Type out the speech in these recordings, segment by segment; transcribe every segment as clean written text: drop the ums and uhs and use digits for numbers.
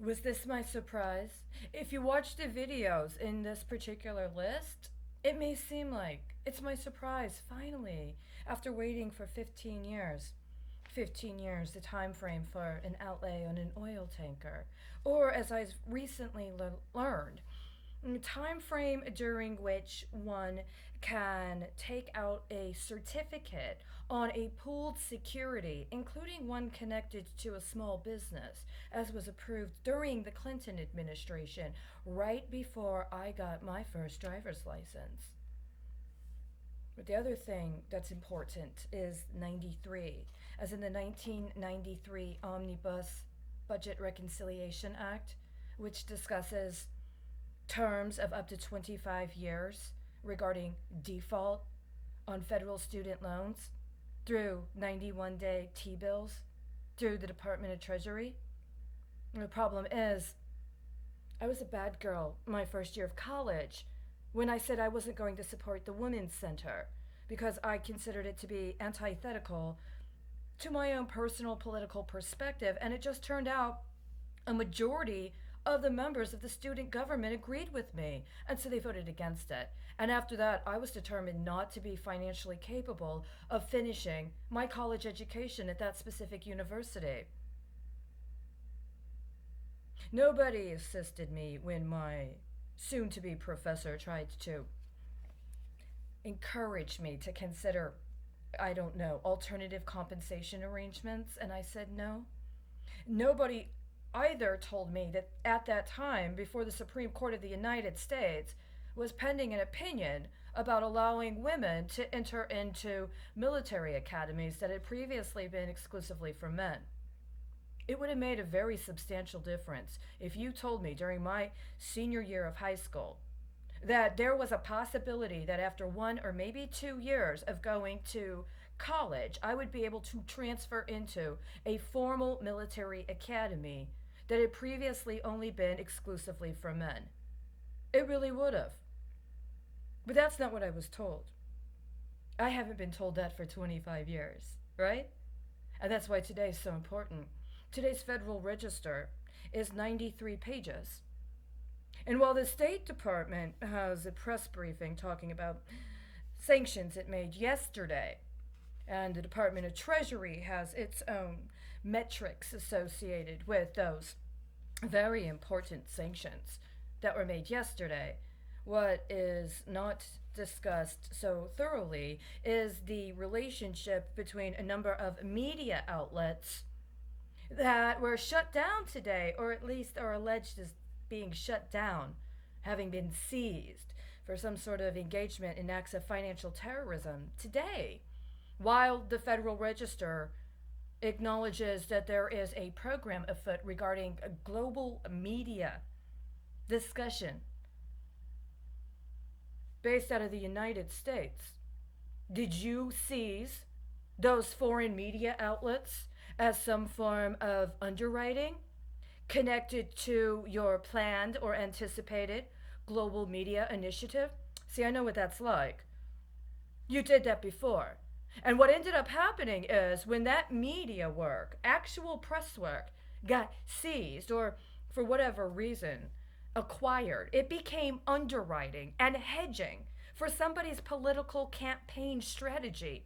Was this my surprise? If you watch the videos in this particular list, it may seem like it's my surprise, finally, after waiting for 15 years. 15 years, the time frame for an outlay on an oil tanker. Or, as I've recently learned, time frame during which one can take out a certificate on a pooled security, including one connected to a small business, as was approved during the Clinton administration, right before I got my first driver's license. But the other thing that's important is 93, as in the 1993 Omnibus Budget Reconciliation Act, which discusses terms of up to 25 years regarding default on federal student loans through 91-day T-bills through the Department of Treasury. And the problem is, I was a bad girl my first year of college when I said I wasn't going to support the Women's Center because I considered it to be antithetical to my own personal political perspective, and it just turned out a majority of the members of the student government agreed with me, and so they voted against it. And after that, I was determined not to be financially capable of finishing my college education at that specific university. Nobody assisted me when my soon to be professor tried to encourage me to consider, I don't know, alternative compensation arrangements, and I said no. Nobody either told me that at that time, before the Supreme Court of the United States was pending an opinion about allowing women to enter into military academies that had previously been exclusively for men. It would have made a very substantial difference if you told me during my senior year of high school that there was a possibility that after 1 or maybe 2 years of going to college, I would be able to transfer into a formal military academy that had previously only been exclusively for men. It really would have. But that's not what I was told. I haven't been told that for 25 years, right? And that's why today is so important. Today's Federal Register is 93 pages. And while the State Department has a press briefing talking about sanctions it made yesterday, and the Department of Treasury has its own metrics associated with those very important sanctions that were made yesterday, what is not discussed so thoroughly is the relationship between a number of media outlets that were shut down today, or at least are alleged as being shut down, having been seized for some sort of engagement in acts of financial terrorism today, while the Federal Register acknowledges that there is a program afoot regarding a global media discussion based out of the United States. Did you seize those foreign media outlets as some form of underwriting connected to your planned or anticipated global media initiative? See, I know what that's like. You did that before. And what ended up happening is when that media work, actual press work, got seized or for whatever reason acquired, it became underwriting and hedging for somebody's political campaign strategy.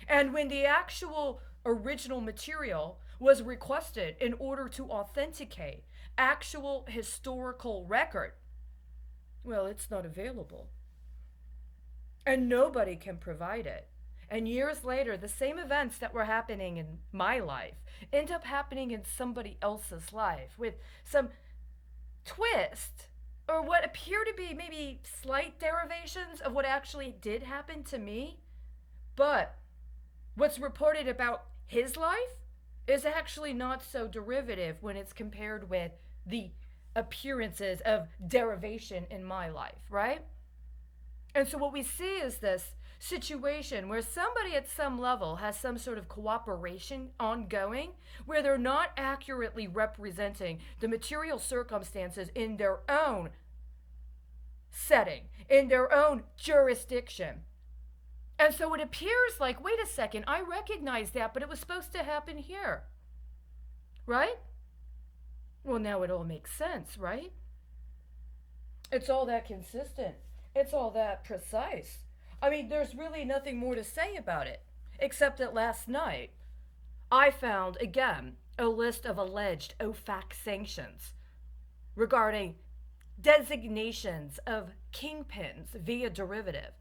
And when the actual original material was requested in order to authenticate actual historical record, well, it's not available. And nobody can provide it. And years later, the same events that were happening in my life end up happening in somebody else's life with some twist or what appear to be maybe slight derivations of what actually did happen to me. But what's reported about his life is actually not so derivative when it's compared with the appearances of derivation in my life, right? And so what we see is this situation where somebody at some level has some sort of cooperation ongoing, where they're not accurately representing the material circumstances in their own setting, in their own jurisdiction. And so it appears like, wait a second, I recognize that, but it was supposed to happen here. Right? Well, now it all makes sense, right? It's all that consistent. It's all that precise. I mean, there's really nothing more to say about it, except that last night I found again a list of alleged OFAC sanctions regarding designations of kingpins via derivative.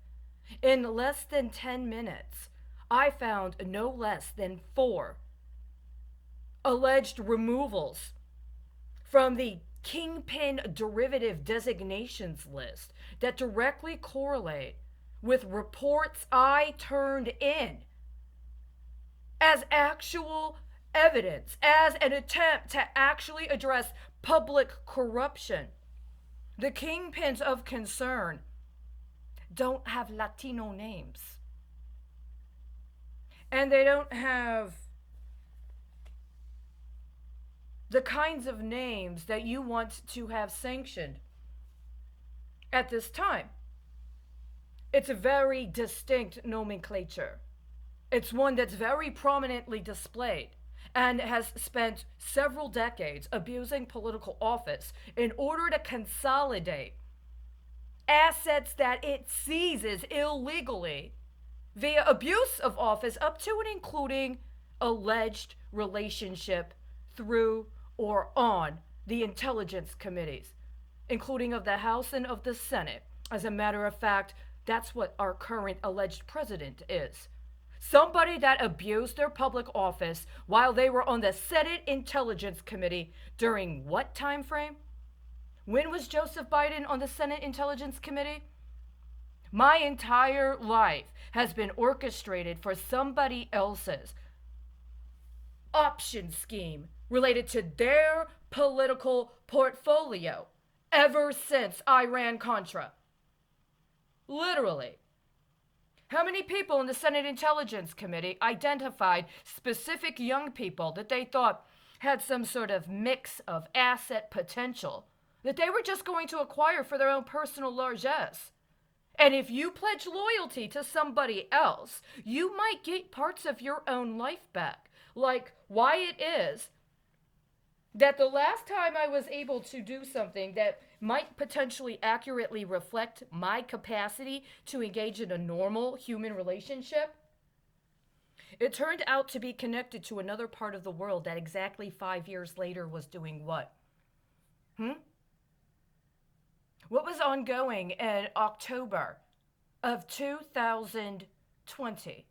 In less than 10 minutes, I found no less than 4 alleged removals from the kingpin derivative designations list that directly correlate with reports I turned in as actual evidence, as an attempt to actually address public corruption. The kingpins of concern don't have Latino names. And they don't have the kinds of names that you want to have sanctioned at this time. It's a very distinct nomenclature. It's one that's very prominently displayed and has spent several decades abusing political office in order to consolidate assets that it seizes illegally via abuse of office, up to and including alleged relationship through or on the intelligence committees, including of the House and of the Senate. As a matter of fact, that's what our current alleged president is. Somebody that abused their public office while they were on the Senate Intelligence Committee during what time frame? When was Joseph Biden on the Senate Intelligence Committee? My entire life has been orchestrated for somebody else's option scheme related to their political portfolio ever since Iran-Contra. Literally. How many people in the Senate Intelligence Committee identified specific young people that they thought had some sort of mix of asset potential that they were just going to acquire for their own personal largesse? And if you pledge loyalty to somebody else, you might get parts of your own life back. Like why it is that the last time I was able to do something that might potentially accurately reflect my capacity to engage in a normal human relationship, it turned out to be connected to another part of the world that exactly 5 years later was doing what? What was ongoing in October of 2020?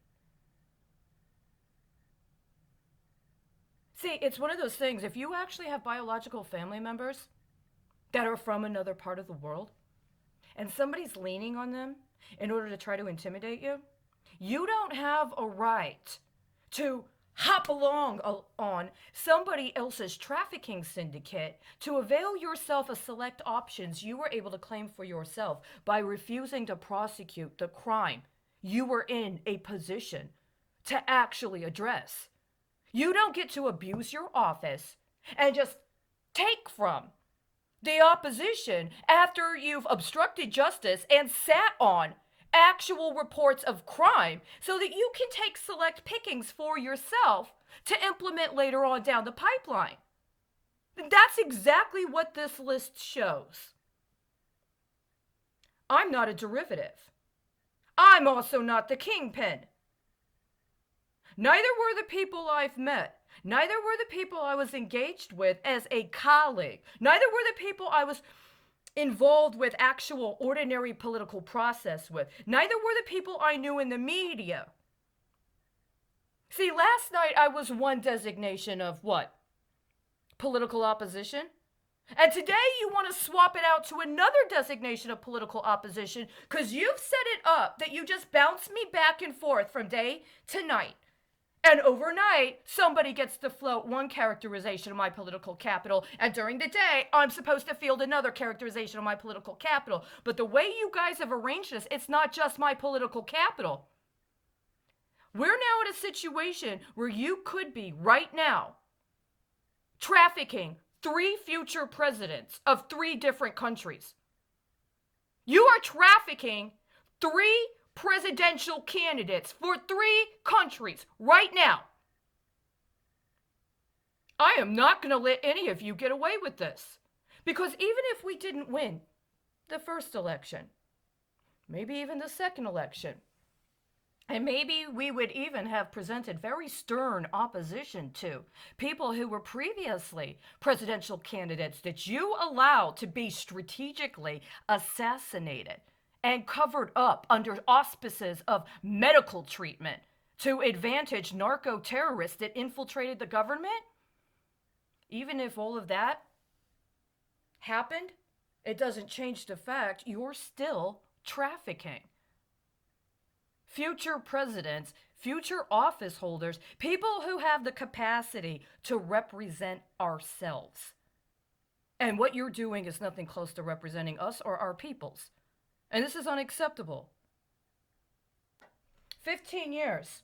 See, it's one of those things, if you actually have biological family members that are from another part of the world, and somebody's leaning on them in order to try to intimidate you, you don't have a right to hop along on somebody else's trafficking syndicate to avail yourself of select options you were able to claim for yourself by refusing to prosecute the crime you were in a position to actually address. You don't get to abuse your office and just take from the opposition after you've obstructed justice and sat on actual reports of crime so that you can take select pickings for yourself to implement later on down the pipeline. That's exactly what this list shows. I'm not a derivative. I'm also not the kingpin. Neither were the people I've met. Neither were the people I was engaged with as a colleague. Neither were the people I was involved with actual ordinary political process with. Neither were the people I knew in the media. See, last night I was one designation of what? Political opposition. And today you want to swap it out to another designation of political opposition because you've set it up that you just bounce me back and forth from day to night. And overnight, somebody gets to float one characterization of my political capital, and during the day, I'm supposed to field another characterization of my political capital. But the way you guys have arranged this, it's not just my political capital. We're now in a situation where you could be, right now, trafficking 3 future presidents of 3 different countries. You are trafficking 3 presidential candidates for 3 countries right now. I am not going to let any of you get away with this. Because even if we didn't win the first election, maybe even the second election, and maybe we would even have presented very stern opposition to people who were previously presidential candidates that you allowed to be strategically assassinated and covered up under auspices of medical treatment to advantage narco terrorists that infiltrated the government. Even if all of that happened, it doesn't change the fact you're still trafficking. Future presidents, future office holders, people who have the capacity to represent ourselves. And what you're doing is nothing close to representing us or our peoples. And this is unacceptable. 15 years.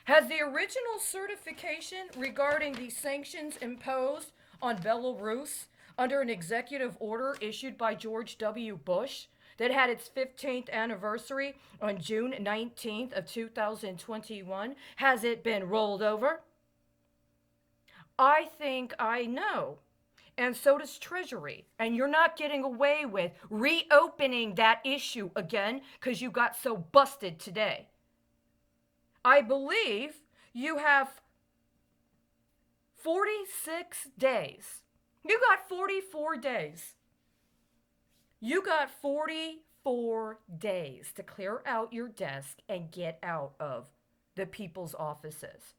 Has the original certification regarding the sanctions imposed on Belarus under an executive order issued by George W. Bush that had its 15th anniversary on June 19th of 2021, has it been rolled over? I think I know. And so does Treasury. And you're not getting away with reopening that issue again because you got so busted today. I believe you have 46 days. You got 44 days. You got 44 days to clear out your desk and get out of the people's offices.